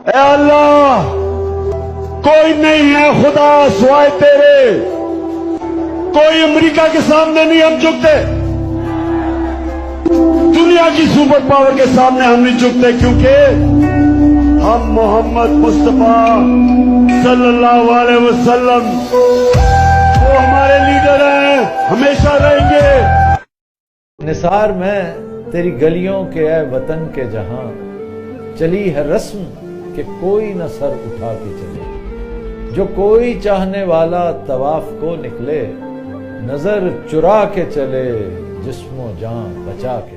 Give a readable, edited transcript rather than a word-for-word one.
ऐ अल्लाह, कोई नहीं है खुदा सिवाय तेरे। कोई अमेरिका के सामने नहीं हम झुकते, दुनिया की सुपर पावर के सामने हम नहीं झुकते, क्योंकि हम मोहम्मद मुस्तफा सल्लल्लाहु अलैहि वसल्लम वो हमारे लीडर हैं, हमेशा रहेंगे। निसार में तेरी गलियों के ऐ वतन के जहां चली है रस्म कि कोई न सर उठा के चले। जो कोई चाहने वाला तवाफ को निकले, नजर चुरा के चले, जिस्मो जान बचा के।